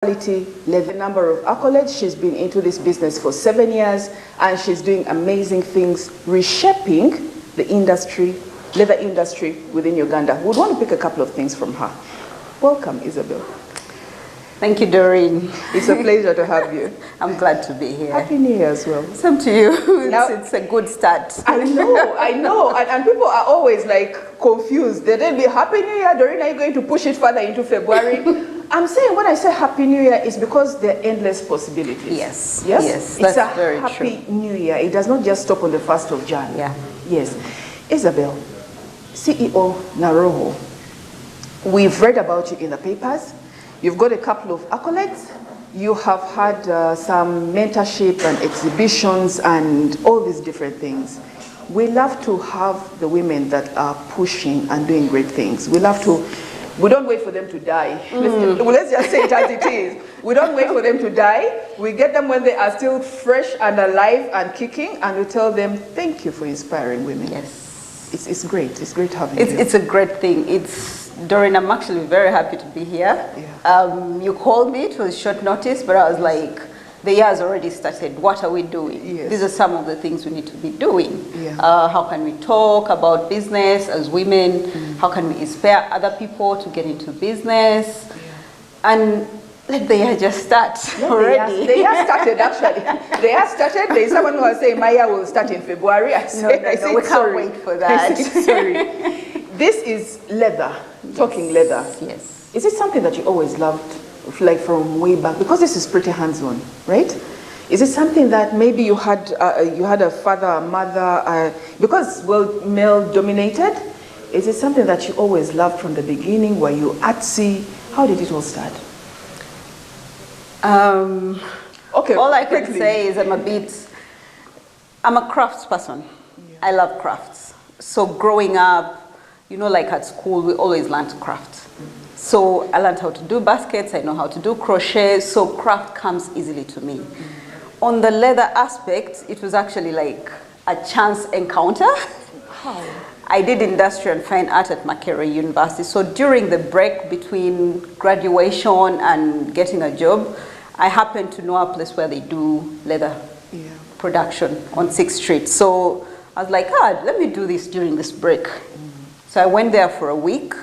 quality leather. Number of accolades. She's been into this business for 7 years, and she's doing amazing things, reshaping the industry, leather industry within Uganda. We'd want to pick a couple of things from her. Welcome, Isabel. Thank you, Doreen. It's a pleasure to have you. I'm glad to be here. Happy New Year as well. Same to you. Now, it's a good start. I know. And people are always like confused. They'll be Happy New Year, Doreen, are you going to push it further into February? I'm saying when I say Happy New Year, it's because there are endless possibilities. Yes. Yes? Yes, it's that's a very Happy true. New Year. It does not just stop on the 1st of January. Yeah. Yes. Isabel, CEO Naroho, we've read about you in the papers. You've got a couple of accolades. You have had some mentorship and exhibitions and all these different things. We love to have the women that are pushing and doing great things. We don't wait for them to die. Let's just say it as it is. We don't wait for them to die. We get them when they are still fresh and alive and kicking, and we tell them, thank you for inspiring women. Yes. It's great. It's great having you. It's a great thing. Doreen, I'm actually very happy to be here. Yeah. You called me, it was short notice, but I was like, the year has already started. What are we doing? Yes. These are some of the things we need to be doing. Yeah. How can we talk about business as women? How can we inspire other people to get into business? Yeah. And let the year just start already. They have started, actually. They have started. There's someone who was saying my year will start in February. I said, we can't wait for that. I said, sorry. This is leather, talking leather. Yes. Is it something that you always loved, like from way back? Because this is pretty hands-on, right? Is it something that maybe you had a father, a mother, because, well, male-dominated? Is it something that you always loved from the beginning? Were you artsy? How did it all start? Okay. All I can say is I'm a crafts person. Yeah. I love crafts. So growing up, you know, like at school, we always learned craft. So I learned how to do baskets, I know how to do crochet, so craft comes easily to me. On the leather aspect, it was actually like a chance encounter. How? I did industrial and fine art at Makerere University, so during the break between graduation and getting a job, I happened to know a place where they do leather production on 6th Street. So I was like, let me do this during this break. So I went there for a week,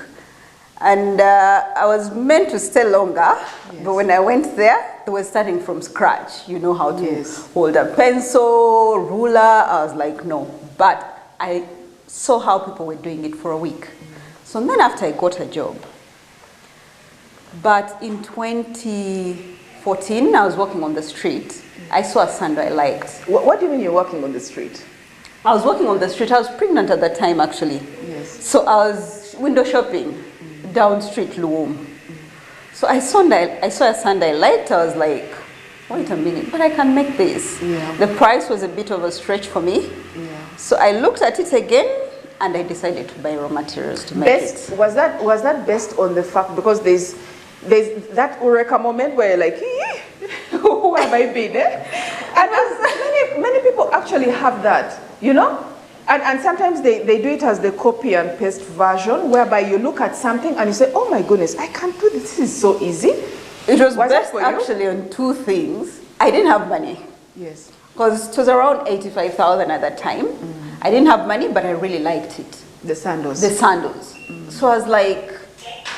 and I was meant to stay longer, but when I went there, it was starting from scratch. You know how to hold a pencil, ruler. I was like, no. But I saw how people were doing it for a week. So then after I got a job, but in 2014, I was walking on the street. I saw a sandal I liked. What do you mean you're walking on the street? I was walking on the street. I was pregnant at that time, actually. Yes. So I was window shopping down street Luum. So I saw a sandal I liked. I was like, wait a minute, but I can make this. Yeah. The price was a bit of a stretch for me. Yeah. So I looked at it again, and I decided to buy raw materials to make it. Was that based on the fact, because there's that eureka moment where you're like, who have I been? And many people actually have that, you know? And sometimes they do it as the copy and paste version, whereby you look at something and you say, oh my goodness, I can do this. This is so easy. It was best actually on two things. I didn't have money. Yes. Because it was around 85,000 at that time. I didn't have money, but I really liked it. The sandals. The sandals. So I was like,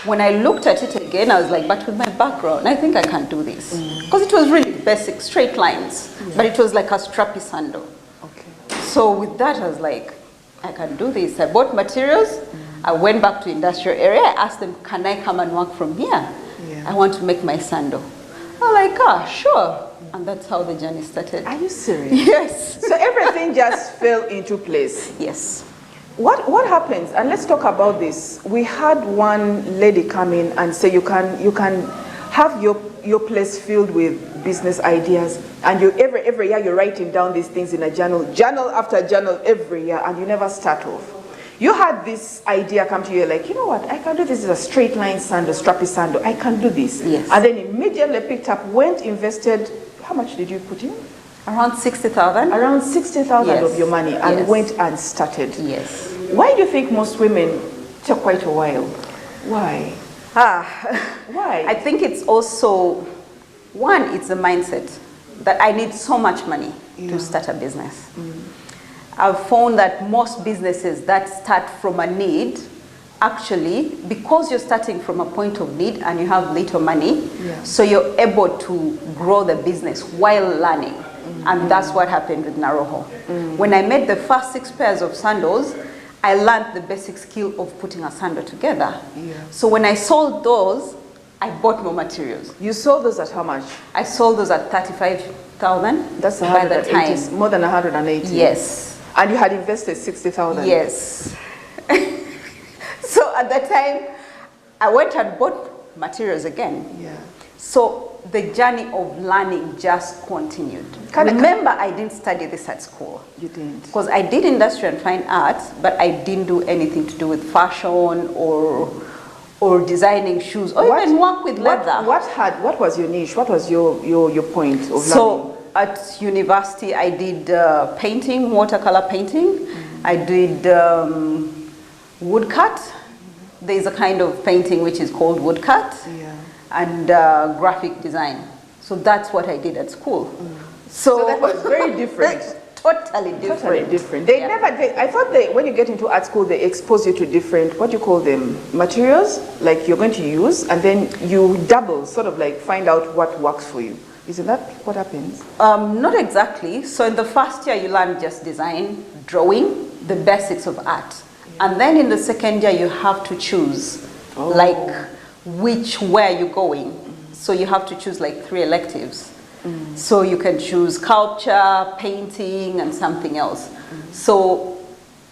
when I looked at it again, I was like, but with my background, I think I can do this. Because it was really basic, straight lines. But it was like a strappy sandal. Okay. So with that, I was like, I can do this. I bought materials. I went back to industrial area. I asked them, can I come and work from here? Yeah. I want to make my sandal. I'm like, sure. And that's how the journey started. Are you serious? Yes. So everything just fell into place. Yes. What happens, and let's talk about this. We had one lady come in and say you can have your place filled with business ideas, and every year you're writing down these things in a journal after journal every year, and you never start off. You had this idea come to you, like, you know what, I can do this. Is a straight line sandal, strappy sandal. I can do this. Yes. And then immediately picked up, invested. How much did you put in? Around 60,000. Around 60,000 of your money, and went and started. Yes. Why do you think most women take quite a while? Why? Why? I think it's also One, it's the mindset that I need so much money to start a business. I've found that most businesses that start from a need, actually, because you're starting from a point of need and you have little money, so you're able to grow the business while learning. And that's what happened with Naroho. When I made the first 6 pairs of sandals, I learned the basic skill of putting a sandal together. So when I sold those, I bought more materials. You sold those at how much? I sold those at 35,000. That's by the time. More than 180. Yes. And you had invested 60,000. Yes. So at that time, I went and bought materials again. So the journey of learning just continued. Remember, I didn't study this at school. You didn't? Because I did industrial and fine arts, but I didn't do anything to do with fashion or designing shoes, or even work with leather. What was your niche? What was your point of learning? So at university, I did painting, watercolor painting. I did woodcut. There's a kind of painting which is called woodcut, and graphic design. So that's what I did at school. So that was very different. Totally different. Totally different. They never. I thought when you get into art school, they expose you to different, what do you call them, materials, like you're going to use, and then you double, sort of like find out what works for you. Isn't that what happens? Not exactly. So in the first year, you learn just design, drawing, the basics of art. And then in the second year, you have to choose, like, where you're going. So you have to choose like 3 electives. So you can choose sculpture, painting, and something else. So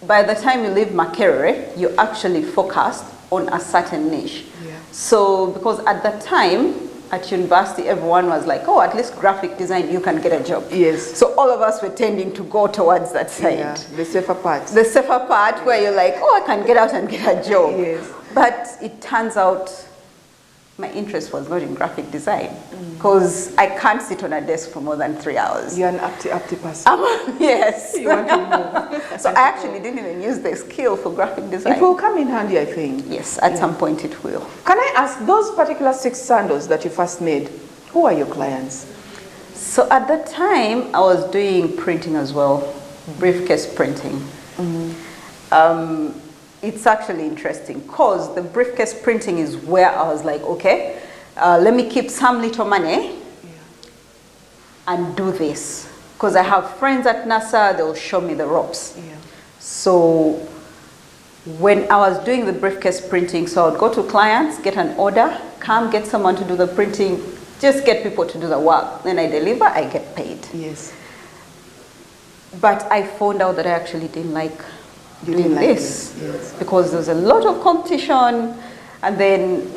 by the time you leave Makerere, you're actually focused on a certain niche. So because at that time, at university, everyone was like, oh, at least graphic design, you can get a job. So all of us were tending to go towards that side. The safer part. The safer part where you're like, oh, I can get out and get a job. But it turns out my interest was not in graphic design, because I can't sit on a desk for more than 3 hours. You're an active person. Yes. You want to move. So I actually didn't even use the skill for graphic design. It will come in handy, I think. Yes, at some point it will. Can I ask, those particular 6 sandals that you first made, who are your clients? So at that time, I was doing printing as well, briefcase printing. It's actually interesting because the briefcase printing is where I was like, okay, let me keep some little money and do this. Because I have friends at NASA, they'll show me the ropes. So when I was doing the briefcase printing, so I'd go to clients, get an order, come get someone to do the printing, just get people to do the work. Then I deliver, I get paid. But I found out that I actually didn't like doing this because there's a lot of competition, and then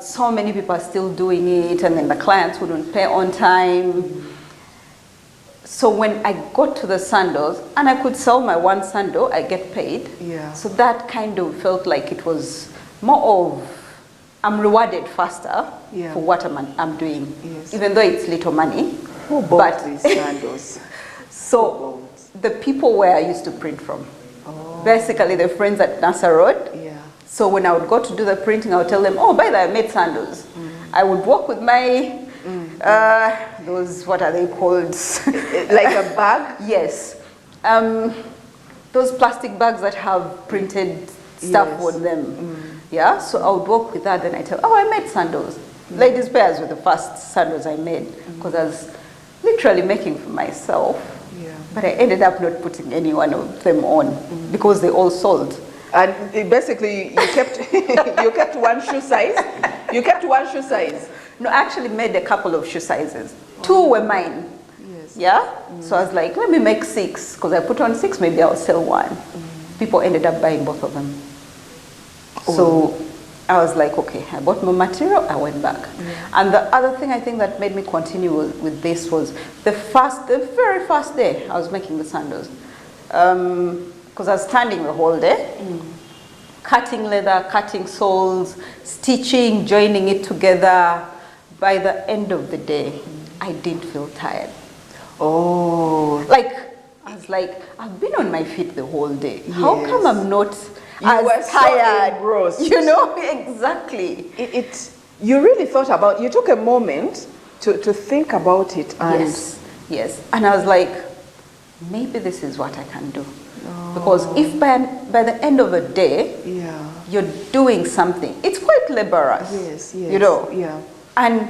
so many people are still doing it, and then the clients wouldn't pay on time. So when I got to the sandals, and I could sell my one sandal, I get paid. So that kind of felt like it was more of, I'm rewarded faster for what I'm doing, even though it's little money. Who bought these sandals? So the people where I used to print from. Basically the friends at NASA Road. So when I would go to do the printing, I would tell them, oh, by the way, I made sandals. I would walk with my, those, what are they called? Like a bag? Yes. Those plastic bags that have printed stuff on them. So I would walk with that, then I tell, oh, I made sandals. Ladies' pairs were the first sandals I made, because I was literally making for myself. But I ended up not putting any one of them on because they all sold. And basically, you kept you kept one shoe size. You kept one shoe size. No, I actually made a couple of shoe sizes. 2 were mine. So I was like, let me make 6, because I put on 6, maybe I'll sell 1. People ended up buying both of them. So I was like, okay, I bought my material, I went back. And the other thing I think that made me continue with this was the very first day I was making the sandals. Because I was standing the whole day, cutting leather, cutting soles, stitching, joining it together. By the end of the day, I didn't feel tired. Like, I was like, I've been on my feet the whole day. How come I'm not as tired? So engrossed. You know, exactly. You really thought about, you took a moment to think about it. And yes, yes. And I was like, maybe this is what I can do. Because if by the end of a day, yeah, you're doing something, it's quite laborious. yes, yes, you know, yeah, and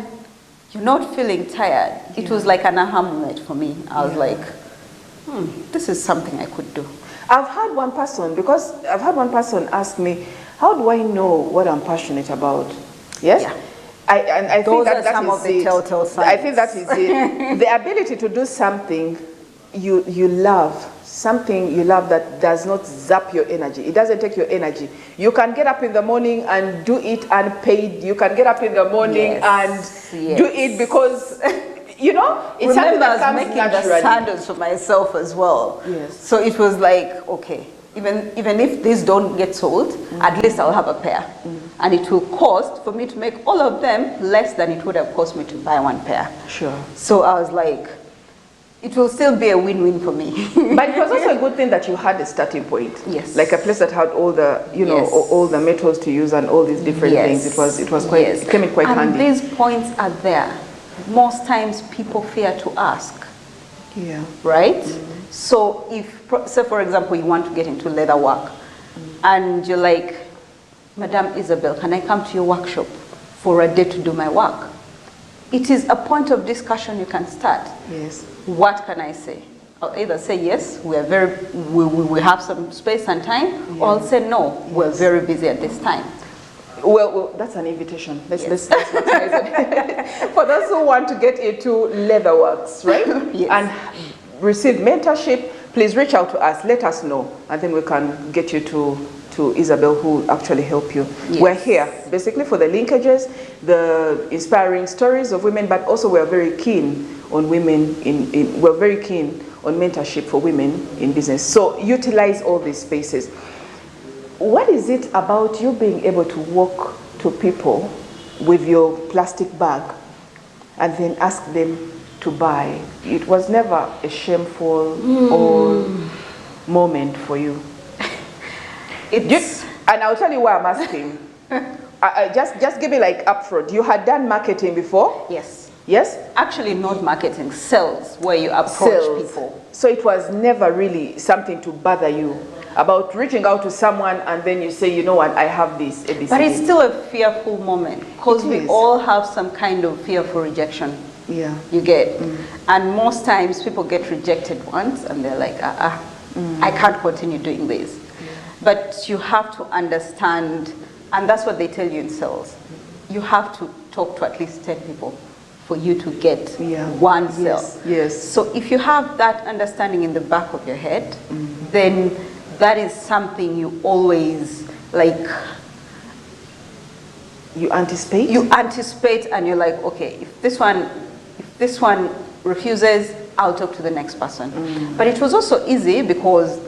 you're not feeling tired. It Yeah. was like an aha moment for me. I was Yeah. like, this is something I could do. I've had one person ask me, how do I know what I'm passionate about? Yes? Yeah. I think Those that are that some is of the it. telltale signs. I think that is it. The ability to do something you love, something you love that does not zap your energy. It doesn't take your energy. You can get up in the morning and do it unpaid. You can get up in the morning Yes, and do it because, you know, it's something Remember, I that was comes making naturally. the sandals for myself as well. Yes. So it was like, okay, even if these don't get sold, at least I'll have a pair. And it will cost, for me to make all of them, less than it would have cost me to buy one pair. Sure. So I was like, it will still be a win-win for me. But it was also a good thing that you had a starting point. Yes. Like a place that had all the, you know, Yes. all the metals to use and all these different Yes. things. It was quite, Yes. it came in quite and handy. these points are there. Most times people fear to ask, Yeah. right? So if, say for example, you want to get into leather work and you're like, Madam Isabel, can I come to your workshop for a day to do my work? It is a point of discussion you can start. Yes. What can I say? I'll either say yes, we have some space and time, or I'll say no, we're Yes. very busy at this time. Well, that's an invitation. Let's Yes. maximize it. For those who want to get into leatherworks, right? Yes. And receive mentorship, please reach out to us. Let us know, and then we can get you to Isabel, who will actually help you. Yes. We're here basically for the linkages, the inspiring stories of women, but also we're very keen on women we're very keen on mentorship for women in business. So utilize all these spaces. What is it about you being able to walk to people with your plastic bag and then ask them to buy? It was never a shameful or moment for you. And I'll tell you why I'm asking. Just give me like upfront. You had done marketing before? Yes. Yes? Actually, not marketing, sales, where you approach Sales. people. So it was never really something to bother you about reaching out to someone and then you say, you know what, I have this, ABCD. But it's still a fearful moment because It we is. all have some kind of fear for rejection. Yeah. You get, and most times people get rejected once and they're like, I can't continue doing this. But you have to understand, and that's what they tell you in sales. You have to talk to at least 10 people for you to get one sale. Yes. Yes. So if you have that understanding in the back of your head, then that is something you always like. You anticipate? You anticipate and you're like, okay, if this one refuses, I'll talk to the next person. But it was also easy because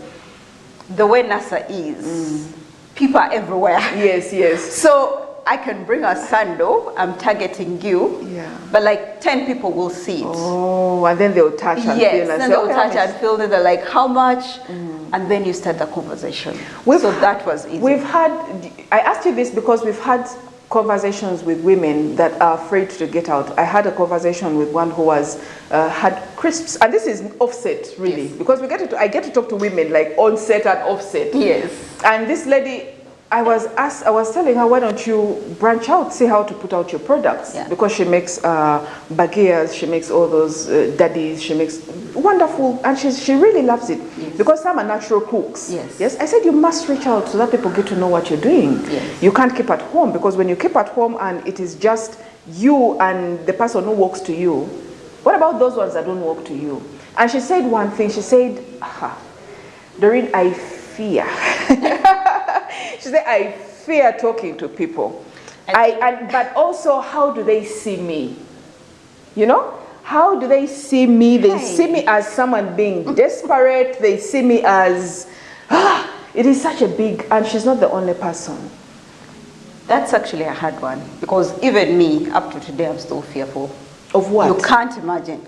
the way NASA is, people are everywhere. Yes, yes. So I can bring a sandal, I'm targeting you, but like 10 people will see it. Oh, and then they'll touch and yes, feel and then say, they'll okay, touch and feel it, they're like, how much? And then you start the conversation. So that was easy. I asked you this because we've had conversations with women that are afraid to get out. I had a conversation with one who was had crisps, and this is offset really, because I get to talk to women like on set and offset. Yes. And this lady, I was telling her, why don't you branch out, see how to put out your products? Because she makes baguettes, she makes all those daddies, she makes wonderful, and she really loves it. Because some are natural cooks. Yes. I said you must reach out so that people get to know what you're doing. You can't keep at home, because when you keep at home and it is just you and the person who walks to you, what about those ones that don't walk to you? And she said one thing, she said, Doreen, I fear. She said, I fear talking to people. But also, how do they see me? You know? How do they see me? They see me as someone being desperate. They see me as, it is such a big, and she's not the only person. That's actually a hard one, because even me, up to today, I'm still fearful. Of what? You can't imagine.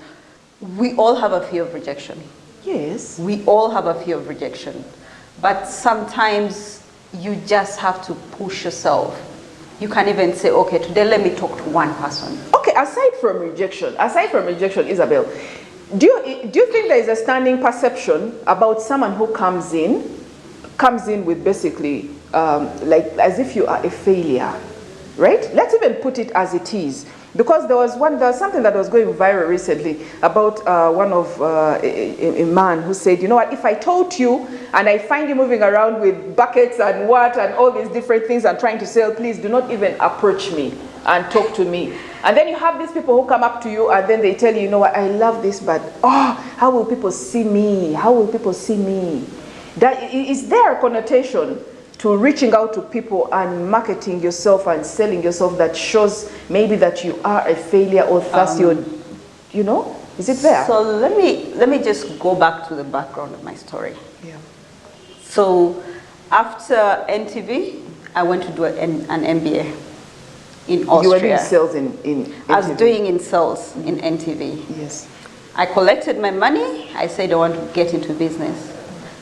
We all have a fear of rejection. Yes. We all have a fear of rejection. But sometimes you just have to push yourself. You can even say, okay, today let me talk to one person. Okay, aside from rejection, Isabel, do you think there is a standing perception about someone who comes in with basically like as if you are a failure, right? Let's even put it as it is. Because there was something that was going viral recently about a man who said, you know what, if I told you and I find you moving around with buckets and all these different things and trying to sell, please do not even approach me and talk to me. And then you have these people who come up to you and then they tell you, you know what, I love this, but how will people see me? How will people see me? Is there a connotation to reaching out to people and marketing yourself and selling yourself that shows maybe that you are a failure or thus you're, you know? Is it there? So let me just go back to the background of my story. Yeah. So after NTV, I went to do an MBA in Austria. You were doing sales in NTV? I was doing in sales in NTV. Yes. I collected my money. I said I want to get into business.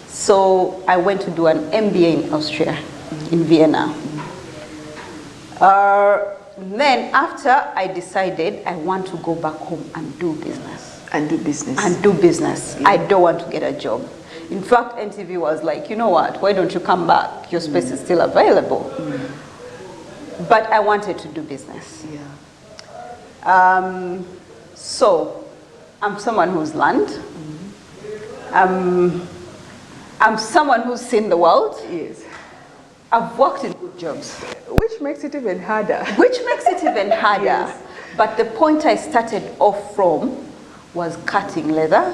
So I went to do an MBA in Austria, in Vienna. Then after I decided I want to go back home and do business. Yeah. I don't want to get a job. In fact, NTV was like, you know what, why don't you come back? Your space is still available. But I wanted to do business. Yeah. So I'm someone who's learned. I'm someone who's seen the world. Yes. I've worked in good jobs. Which makes it even harder. Yes. But the point I started off from was cutting leather,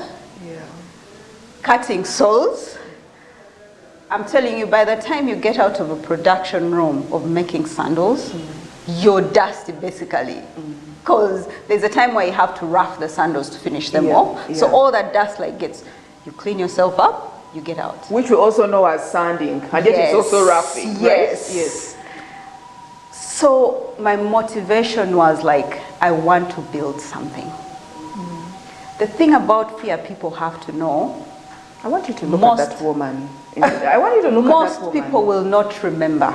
cutting soles. I'm telling you, by the time you get out of a production room of making sandals, you're dusty basically. Because there's a time where you have to rough the sandals to finish them off. So all that dust you clean yourself up, you get out. Which we also know as sanding, and yet it's also roughing, yes. Right? Yes. So my motivation was like, I want to build something. The thing about fear people have to know, I want you to look at that woman. I want you to look at that woman. Most people will not remember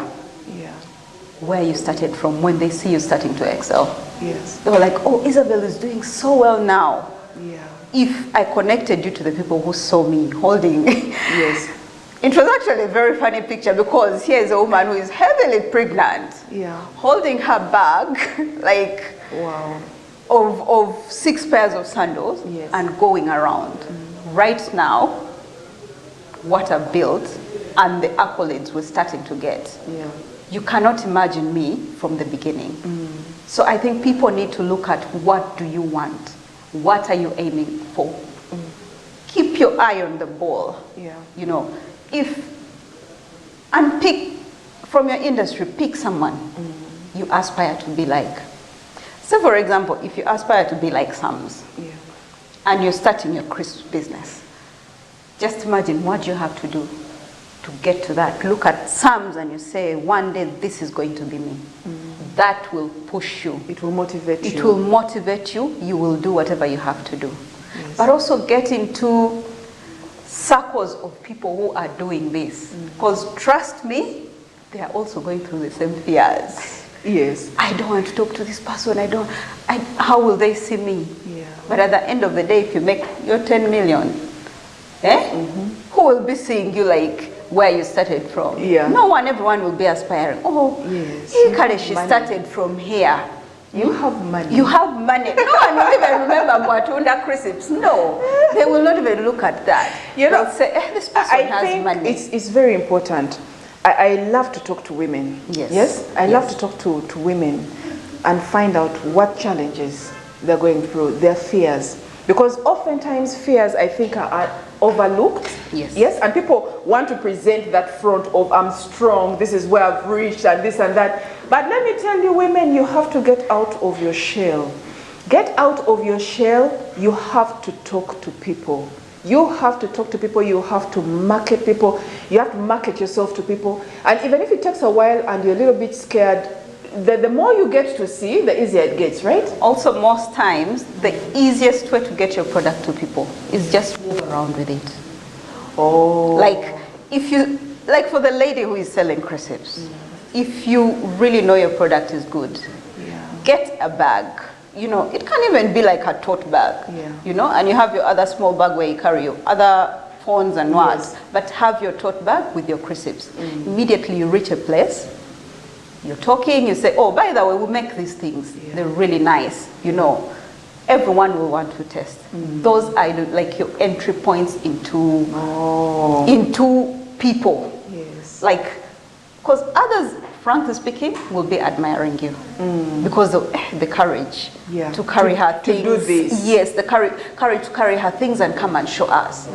where you started from when they see you starting to excel. Yes. They were like, oh, Isabel is doing so well now. Yeah. If I connected you to the people who saw me holding. Yes. It was actually a very funny picture because here is a woman who is heavily pregnant. Yeah. Holding her bag, like, wow, of 6 pairs of sandals and going around. Right now, what I've built and the accolades we're starting to get. Yeah. You cannot imagine me from the beginning. So I think people need to look at what do you want? What are you aiming for? Keep your eye on the ball. Yeah. You know, and pick from your industry, pick someone you aspire to be like. So for example, if you aspire to be like Sam's and you're starting your crisp business, just imagine what you have to do to get to that. Look at Sam's and you say, one day this is going to be me. That will push you. It will motivate you. It will motivate you. You will do whatever you have to do. Yes. But also get into circles of people who are doing this. Because trust me, they are also going through the same fears. Yes. I don't want to talk to this person. How will they see me? Yeah. But at the end of the day, if you make your 10 million, who will be seeing you like where you started from? Yeah. No one, everyone will be aspiring. Oh, yes. She started from here. You have money. You have money. No one will even remember Mwatunda Crisps. No, they will not even look at that. You know, they'll say, this person has money. It's very important. I love to talk to women. Yes. I love to talk to women and find out what challenges they're going through, their fears. Because oftentimes fears, I think, are overlooked. Yes. And people want to present that front of, I'm strong, this is where I've reached, and this and that. But let me tell you, women, you have to get out of your shell. Get out of your shell. You have to talk to people. You have to talk to people. You have to market people. You have to market yourself to people. And even if it takes a while and you're a little bit scared, the more you get to see, the easier it gets, right? Also, most times, the easiest way to get your product to people is just move around with it. Oh. Like for the lady who is selling crisps, if you really know your product is good, get a bag, you know, it can even be like a tote bag, you know, and you have your other small bag where you carry your other phones and what, but have your tote bag with your crisps. Immediately you reach a place, you're talking, you say, oh, by the way, we make these things. They're really nice, you know. Everyone will want to test. Those are like your entry points into people. Yes. Like, because others, frankly speaking, will be admiring you because of the courage to carry her things. To do this. Yes, the courage to carry her things and come and show us.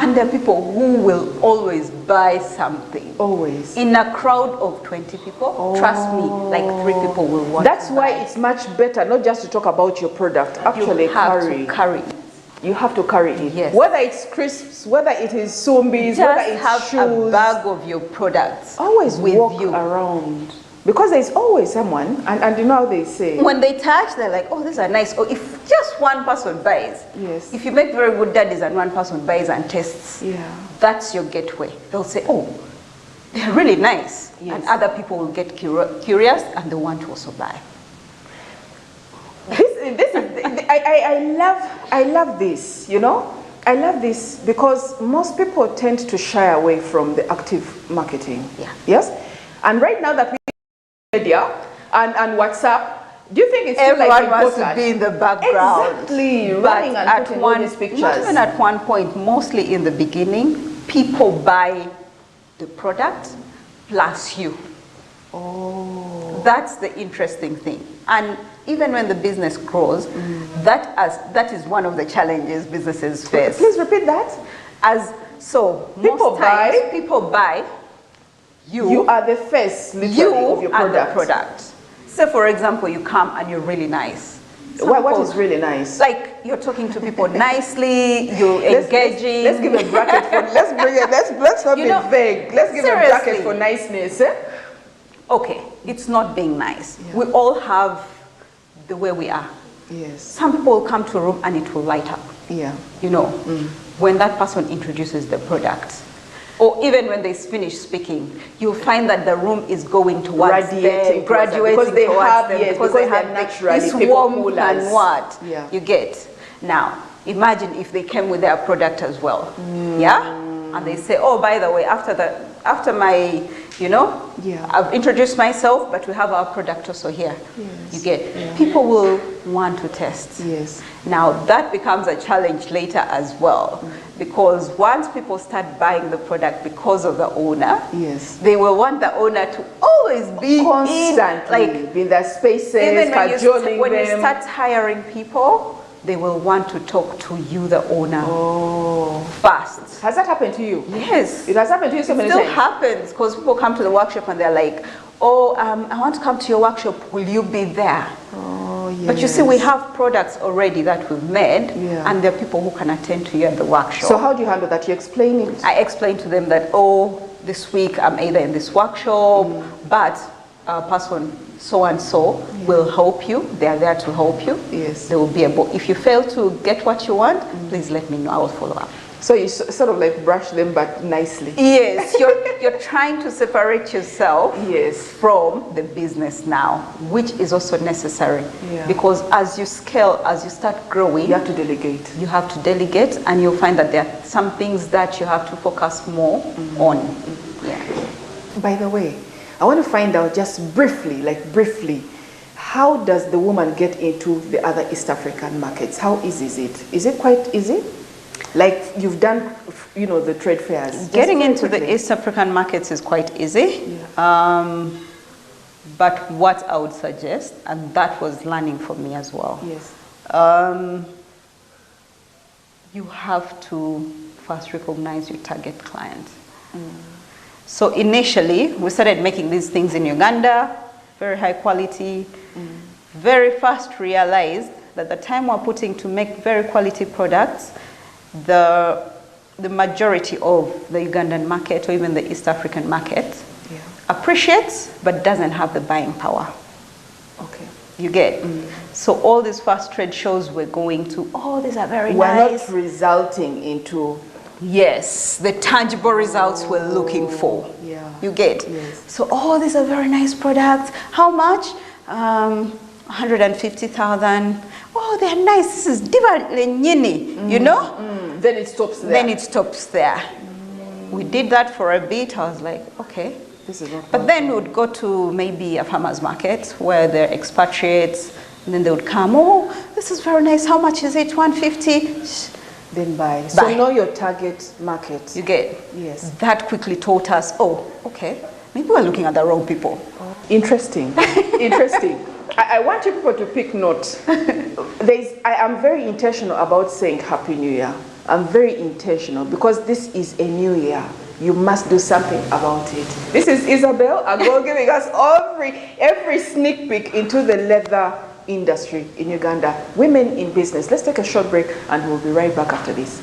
And there are people who will always buy something. Always. In a crowd of 20 people, trust me, like 3 people will want That's to why buy. it's much better not just to talk about your product, actually You have to carry it. You have to carry it. Yes. Whether it's crisps, whether it is zumbis, whether Just it's have shoes. a bag of your products Always with walk you. around. Because there's always someone, and you know how they say. When they touch, they're like, oh, these are nice. Or if just one person buys, if you make very good daddies and one person buys and tests, that's your gateway. They'll say, oh, they're really nice. And other people will get curious and they want to also buy. This is I love this, you know. I love this because most people tend to shy away from the active marketing. Yes? And right now that we media and WhatsApp, do you think it's still everyone like wants to be in the background? Exactly. But Running and at putting all these pictures. not even at one point, mostly in the beginning, people buy the product plus you. Oh. That's the interesting thing. And even when the business grows, that is one of the challenges businesses face. Please repeat that. People buy. You are the face, literally, of your product. And the product. So, for example, you come and you're really nice. What is really nice? Like you're talking to people nicely, you're engaging. Let's give a bracket for. Let's not be vague. Let's give a bracket for niceness. Okay, it's not being nice. We all have the way we are. Yes. Some people will come to a room and it will light up. Yeah. You know, when that person introduces the product. Or even when they finish speaking, you'll find that the room is going towards them, graduating because they towards have, them, because they have naturally this people warmth coolers. and what you get. Now, imagine if they came with their product as well, and they say, oh, by the way, after my, you know, I've introduced myself, but we have our product also here. You get, people will want to test. Yes. Now that becomes a challenge later as well, because once people start buying the product because of the owner, they will want the owner to always be constantly in their spaces, even when you them. start hiring people, they will want to talk to you, the owner, first. Has that happened to you? Yes. It has happened to you so many times? It still happens, because people come to the workshop and they're like, oh, I want to come to your workshop, will you be there? Oh, yes. But you see, we have products already that we've made, and there are people who can attend to you at the workshop. So how do you handle that? You explain it? I explain to them that, oh, this week I'm either in this workshop, but person so-and-so will help you. They are there to help you. Yes. They will be able, if you fail to get what you want, please let me know, I will follow up. So you sort of like brush them, but nicely. Yes, you're trying to separate yourself from the business now, which is also necessary. Because as you scale, as you start growing, you have to delegate. You have to delegate, and you'll find that there are some things that you have to focus more on. By the way, I want to find out just briefly, how does the woman get into the other East African markets? How easy is it? Is it quite easy? Like you've done, you know, the trade fairs. Getting into the East African markets is quite easy. But what I would suggest, and that was learning for me as well. You have to first recognize your target client. So initially, we started making these things in Uganda, very high quality. Very fast realized that the time we're putting to make very quality products, the majority of the Ugandan market or even the East African market appreciates but doesn't have the buying power. You get? So all these fast trade shows we're going to, oh, these are very nice. We're not resulting into... Yes, the tangible results we're looking for. You get? So, oh, these are very nice products. How much? 150,000. Oh, they're nice. This is diva lenyini, you know? Then it stops there. Then it stops there. We did that for a bit. I was like, okay. This is not but then we would go to maybe a farmer's market where they're expatriates, and then they would come, oh, this is very nice. How much is it? 150. Then buy. So know your target market. You get? Yes. That quickly taught us, oh, okay, maybe we're looking at the wrong people. Interesting. Interesting. I want you people to pick note. I am very intentional about saying Happy New Year. I'm very intentional because this is a new year. You must do something about it. This is Isabel Agol giving us every sneak peek into the leather industry in Uganda. Women in business. Let's take a short break and we'll be right back after this.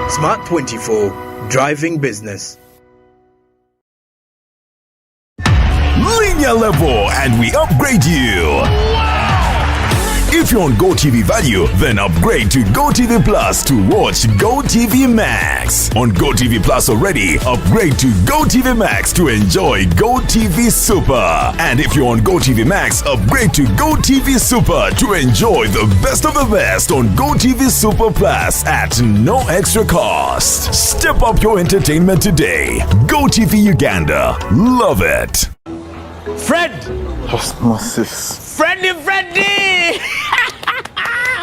Smart 24, driving business. Linear level and we upgrade you. If you're on GOTV Value, then upgrade to GOTV Plus to watch GOTV Max. On GOTV Plus already, upgrade to GOTV Max to enjoy GOTV Super. And if you're on GOTV Max, upgrade to GOTV Super to enjoy the best of the best on GOTV Super Plus at no extra cost. Step up your entertainment today. GOTV Uganda. Love it. Fred! Osmosis. Freddy!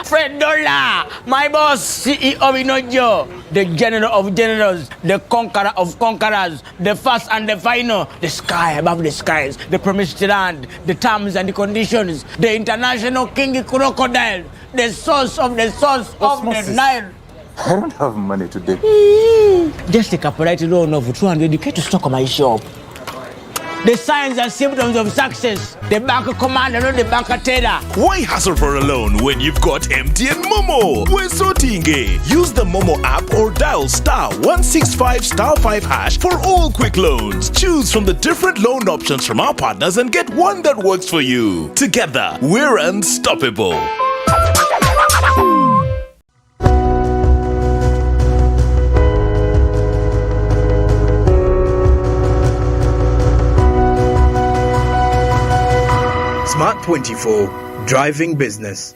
Fred Dollar, my boss, CEO Inojo, the general of generals, the conqueror of conquerors, the first and the final, the sky above the skies, the promised land, the terms and the conditions, the international king crocodile, the source of the Osmosis. Nile. I don't have money today. Just take a polite loan of 200k to stock my shop. The signs and symptoms of success. The bank commander, not the bank teller. Why hassle for a loan when you've got MTN Momo? We're so tingy. Use the Momo app or dial *165*5# for all quick loans. Choose from the different loan options from our partners and get one that works for you. Together, we're unstoppable. Smart 24, driving business.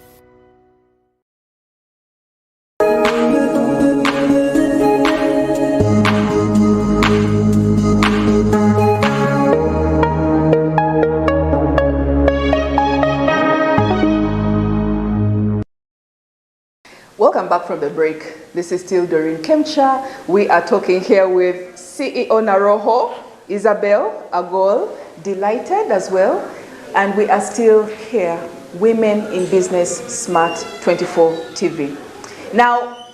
Welcome back from the break. This is still Doreen Kemcha. We are talking here with CEO Naroho, Isabel Agol, delighted as well. And we are still here, Women in Business Smart 24 TV. Now,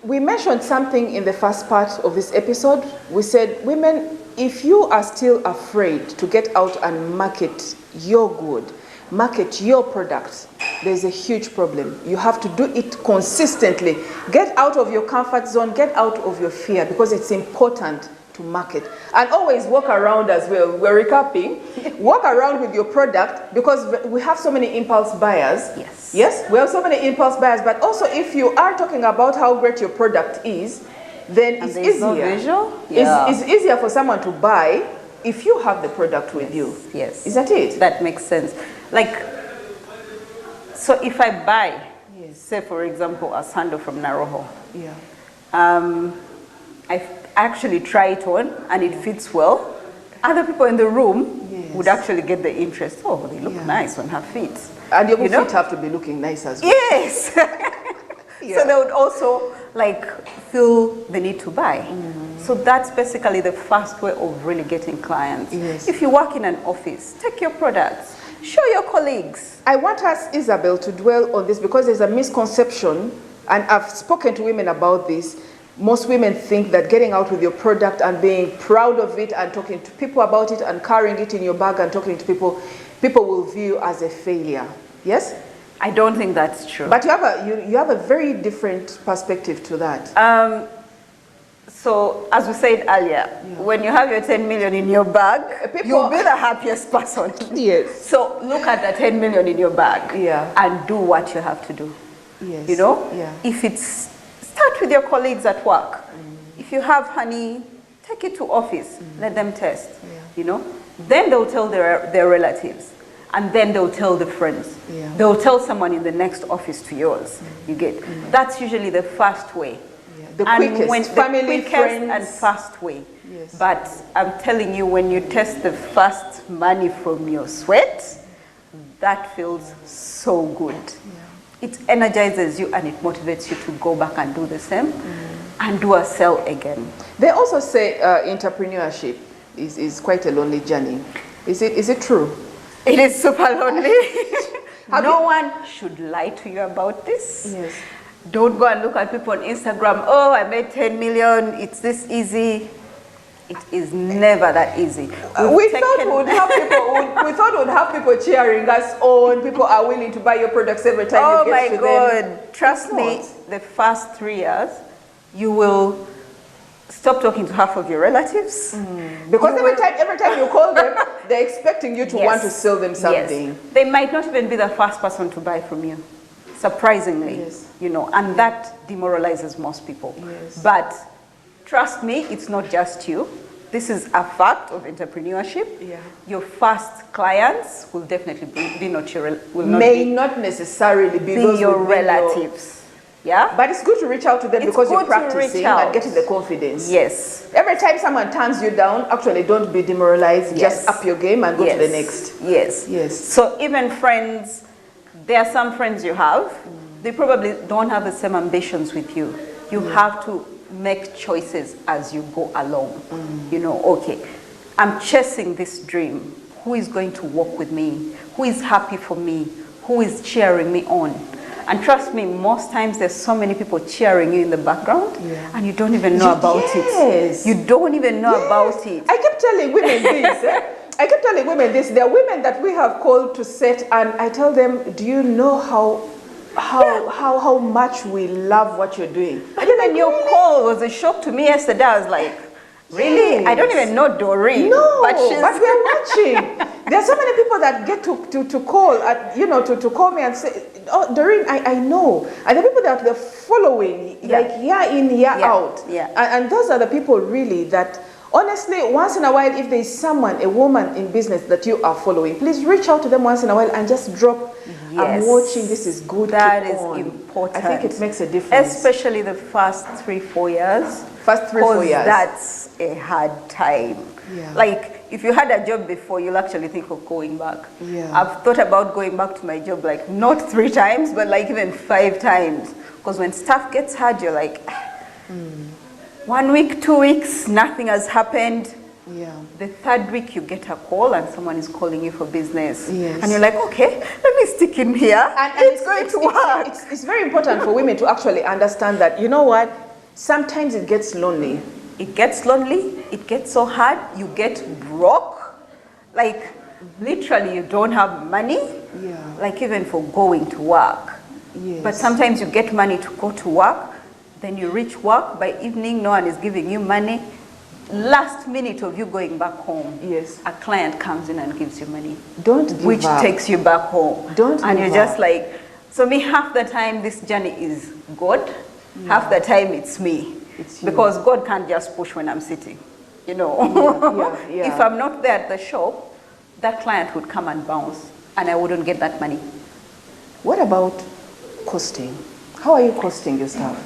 we mentioned something in the first part of this episode. We said, women, if you are still afraid to get out and market your good, market your products, there's a huge problem. You have to do it consistently. Get out of your comfort zone, get out of your fear, because it's important to market. And always walk around as well. We're recapping. Walk around with your product, because we have so many impulse buyers. Yes. Yes, we have so many impulse buyers. But also, if you are talking about how great your product is, then it's easier. No visual? Yeah. It's easier for someone to buy if you have the product with you. Yes. Is that it? That makes sense. Like, so if I buy, say for example, a sandal from Naroho, I actually try it on and it fits well, other people in the room would actually get the interest. Oh, they look nice on her feet. And your feet have to be looking nice as well. Yes. So they would also like feel the need to buy. So that's basically the first way of really getting clients. Yes. If you work in an office, take your products, show your colleagues. I want us, Isabel, to dwell on this, because there's a misconception, and I've spoken to women about this. Most women think that getting out with your product and being proud of it and talking to people about it and carrying it in your bag and talking to people, people will view as a failure. Yes? I don't think that's true. But you have a very different perspective to that. So, as we said earlier, when you have your 10 million in your bag, you'll be the happiest person. Yes. So, look at the 10 million in your bag and do what you have to do. Yes. You know? Yeah. If it's, start with your colleagues at work. If you have honey, take it to office, let them test, you know? Then they'll tell their relatives. And then they'll tell the friends. Yeah. They'll tell someone in the next office to yours. You get? That's usually the fast way. The quickest, family, friends. And fast way. Yes. But I'm telling you, when you test the fast money from your sweat, that feels so good. It energizes you and it motivates you to go back and do the same and do a sell again. They also say entrepreneurship is quite a lonely journey. Is it true? It is super lonely. No one should lie to you about this. Yes. Don't go and look at people on Instagram. Oh, I made 10 million. It's this easy. It is never that easy. We thought we'd have people cheering us on. People are willing to buy your products every time you get to them. Oh my God. Trust me, the first 3 years, you will stop talking to half of your relatives. Because every time you call them, they're expecting you to want to sell them something. Yes. They might not even be the first person to buy from you, surprisingly. You know, and that demoralizes most people. But trust me, it's not just you. This is a fact of entrepreneurship. Your first clients will definitely not necessarily be your relatives. But it's good to reach out to them because you're practicing and getting the confidence. Yes. Every time someone turns you down, actually don't be demoralized. Just up your game and go to the next. Yes. So even friends, there are some friends you have, they probably don't have the same ambitions with you. You have to make choices as you go along. You know, okay, I'm chasing this dream. Who is going to walk with me? Who is happy for me? Who is cheering me on? And trust me, most times there's so many people cheering you in the background and you don't even know about it. You don't even know about it. I kept telling women this. There are women that we have called to set, and I tell them, do you know how much we love what you're doing? And even your call was a shock to me yesterday. I was like, really? I don't even know Doreen. No, but we're watching. There are so many people that get to call, to call me and say, oh, Doreen, I know. And the people that they're following, like year in, year out. And those are the people really that, honestly, once in a while, if there's someone, a woman in business that you are following, please reach out to them once in a while and just drop, I'm watching, this is good. That is important. I think it makes a difference. Especially the first 3-4 years. First 3-4 years. That's a hard time. Like, if you had a job before, you'll actually think of going back. I've thought about going back to my job, like not 3 times, but like even 5 times. Because when stuff gets hard, you're like, 1 week, 2 weeks, nothing has happened. The 3rd week, you get a call and someone is calling you for business. And you're like, okay, let me stick in here. And it's going to work. It's very important for women to actually understand that, you know what, sometimes it gets lonely. It gets lonely, it gets so hard, you get broke. Like, literally, you don't have money. Like, even for going to work. But sometimes you get money to go to work, then you reach work, by evening, no one is giving you money. Last minute of you going back home, a client comes in and gives you money. Don't give which up. Takes you back home. And you're just like, so me, half the time this journey is God, half the time it's me. Because God can't just push when I'm sitting, you know. If I'm not there at the shop, that client would come and bounce and I wouldn't get that money. What about costing? How are you costing your stuff?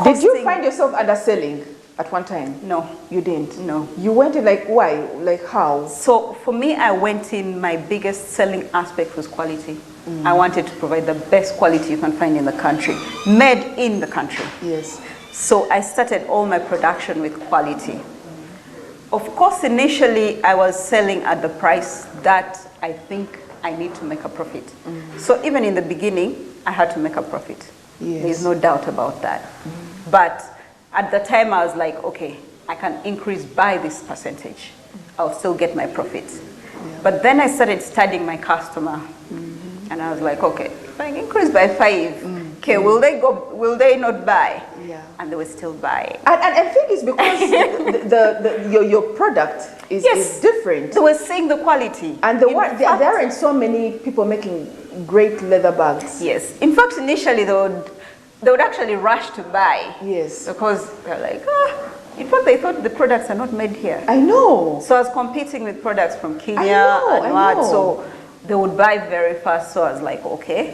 Did you find yourself underselling at one time? No. You didn't? No. You went in like, why? Like how? So for me, I went in, my biggest selling aspect was quality. I wanted to provide the best quality you can find in the country, made in the country. So I started all my production with quality. Of course, initially I was selling at the price that I think I need to make a profit. So even in the beginning, I had to make a profit. There's no doubt about that. But at the time I was like, okay, I can increase by this percentage. I'll still get my profit. But then I started studying my customer. And I was like, okay, if I increase by 5, okay, will they not buy? Yeah. and they were still buying. And I think it's because your product is different. They were seeing the quality. And there aren't so many people making great leather bags. Yes. In fact, initially they would actually rush to buy. Yes. Because they're like, in fact, they thought the products are not made here. I know. So I was competing with products from Kenya I know. so they would buy very fast. So I was like, okay,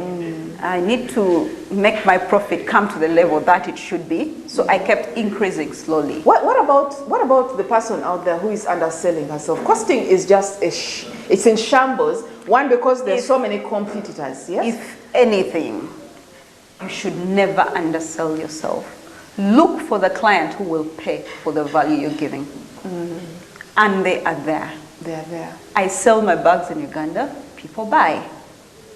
I need to make my profit come to the level that it should be. So I kept increasing slowly. What about the person out there who is underselling herself? Costing is just it's in shambles. One, because there's so many competitors. Yes. If anything, you should never undersell yourself. Look for the client who will pay for the value you're giving. And they are there. They're there. I sell my bags in Uganda, people buy.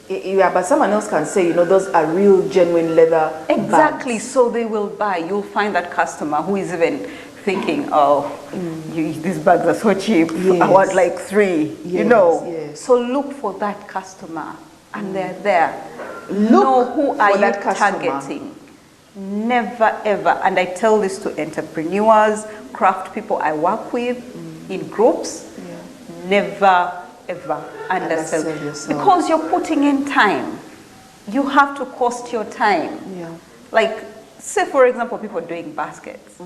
Yeah, but someone else can say, those are real, genuine leather Exactly, bags. so they will buy. You'll find that customer who is even thinking, these bags are so cheap, I want like 3, Yes. So look for that customer, and they're there. Look who are for you that customer. targeting? Never ever, and I tell this to entrepreneurs, craft people I work with in groups, never ever undersell yourself. because you're putting in time. You have to cost your time. Yeah. Like, say for example, people doing baskets.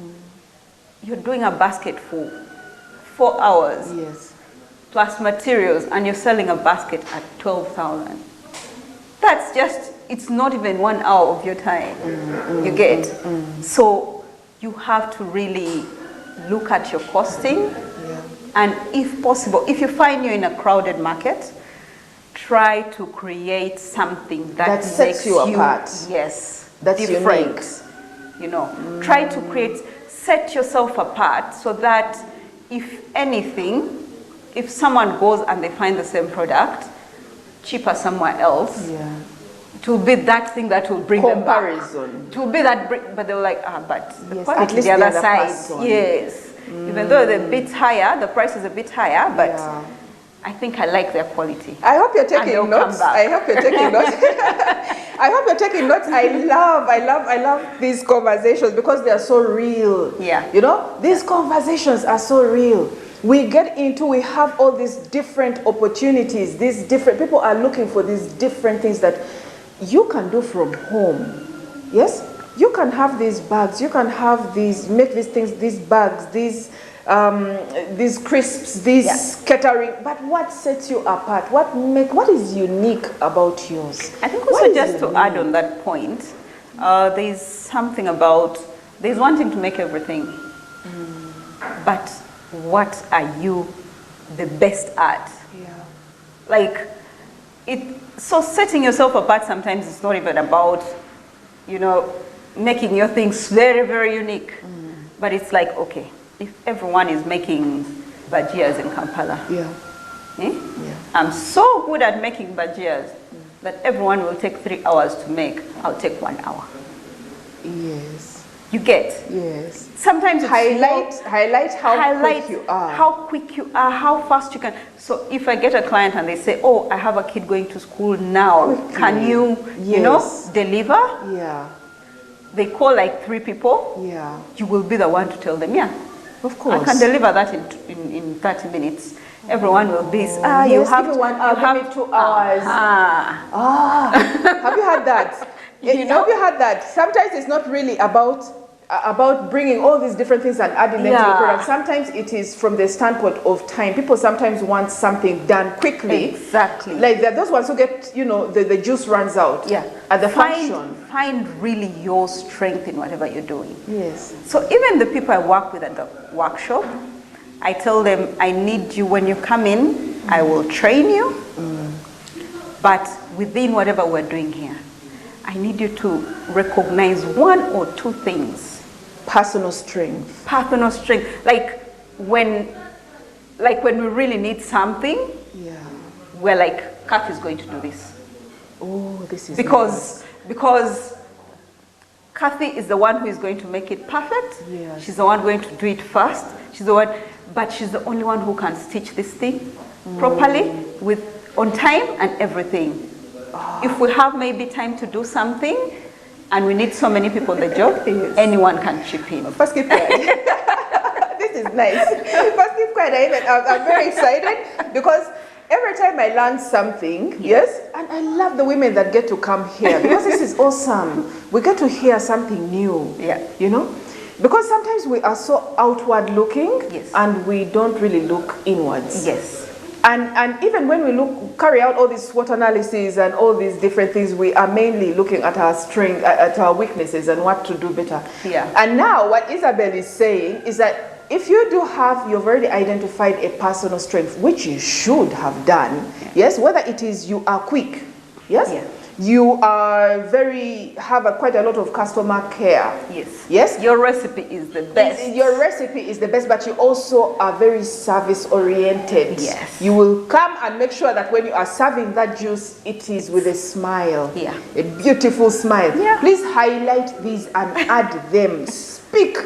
You're doing a basket for 4 hours Yes. plus materials, and you're selling a basket at 12,000. That's just, it's not even 1 hour of your time. You get? So you have to really look at your costing. And if possible, if you find you're in a crowded market, try to create something that sets makes you apart. Yes, That's different. unique. Try to set yourself apart so that if anything, if someone goes and they find the same product cheaper somewhere else, it will be that thing that will bring them back. Comparison. It will be that, but they're like, but the Yes, quality at least the other the other side, person. yes. Even though they're a bit higher, the price is a bit higher, but I think I like their quality. I hope you're And they'll taking come notes. back. I hope you're taking notes. I hope you're taking notes. I love these conversations because they are so real. Yeah. These conversations are so real. We have all these different opportunities. These different people are looking for these different things that you can do from home. Yes? You can have these bags, you can have make these things, these bags, these crisps, catering. But what sets you apart? What is unique about yours? I think also just to add on that point, there's something about, there's wanting to make everything. But what are you the best at? So setting yourself apart sometimes is not even about, making your things very, very unique. But it's like, okay, if everyone is making bajias in Kampala, I'm so good at making bajias that everyone will take 3 hours to make, I'll take 1 hour. Yes. You get? Yes. Sometimes it's highlight how quick you are. How quick you are, how fast you can. So if I get a client and they say, I have a kid going to school now, Quickly. can you, deliver? Yeah. They call like 3 people. Yeah. You will be the one to tell them, Of course. I can deliver that in 30 minutes. Everyone will be, yes, you have give to, 1 hour, give me 2 hours. Have you had that? Have you had that? Sometimes it's not really about bringing all these different things and adding them to your product. Sometimes it is from the standpoint of time. People sometimes want something done quickly. Exactly. Like there are those ones who get, the juice runs out. At the function. Find really your strength in whatever you're doing. Yes. So even the people I work with at the workshop, I tell them, I need you when you come in, I will train you, but within whatever we're doing here, I need you to recognize 1 or 2 things. Personal strength. Personal strength. Like when we really need something, we're like, Kath is going to do this. Oh, this is because Kathy is the one who is going to make it perfect. Yes. She's the one going to do it fast. But she's the only one who can stitch this thing properly on time and everything. If we have maybe time to do something, and we need so many people in the job, Yes. anyone can chip in. First keep quiet. This is nice. First keep quiet. I'm very excited because every time I learn something, yes, and I love the women that get to come here because this is awesome. We get to hear something new. Yeah. You know? Because sometimes we are so outward looking, Yes. and we don't really look inwards. Yes. And even when we carry out all this SWOT analysis and all these different things, we are mainly looking at our strength, at our weaknesses and what to do better. Yeah. And now what Isabel is saying is that if you do have, you've already identified a personal strength, which you should have done, yes, whether it is you are quick, yes, Yeah. you are quite a lot of customer care. Yes. Yes. Your recipe is the best. Your recipe is the best, but you also are very service oriented. Yes. You will come and make sure that when you are serving that juice, it is with a smile. Yeah. A beautiful smile. Yeah. Please highlight these and add them. Speak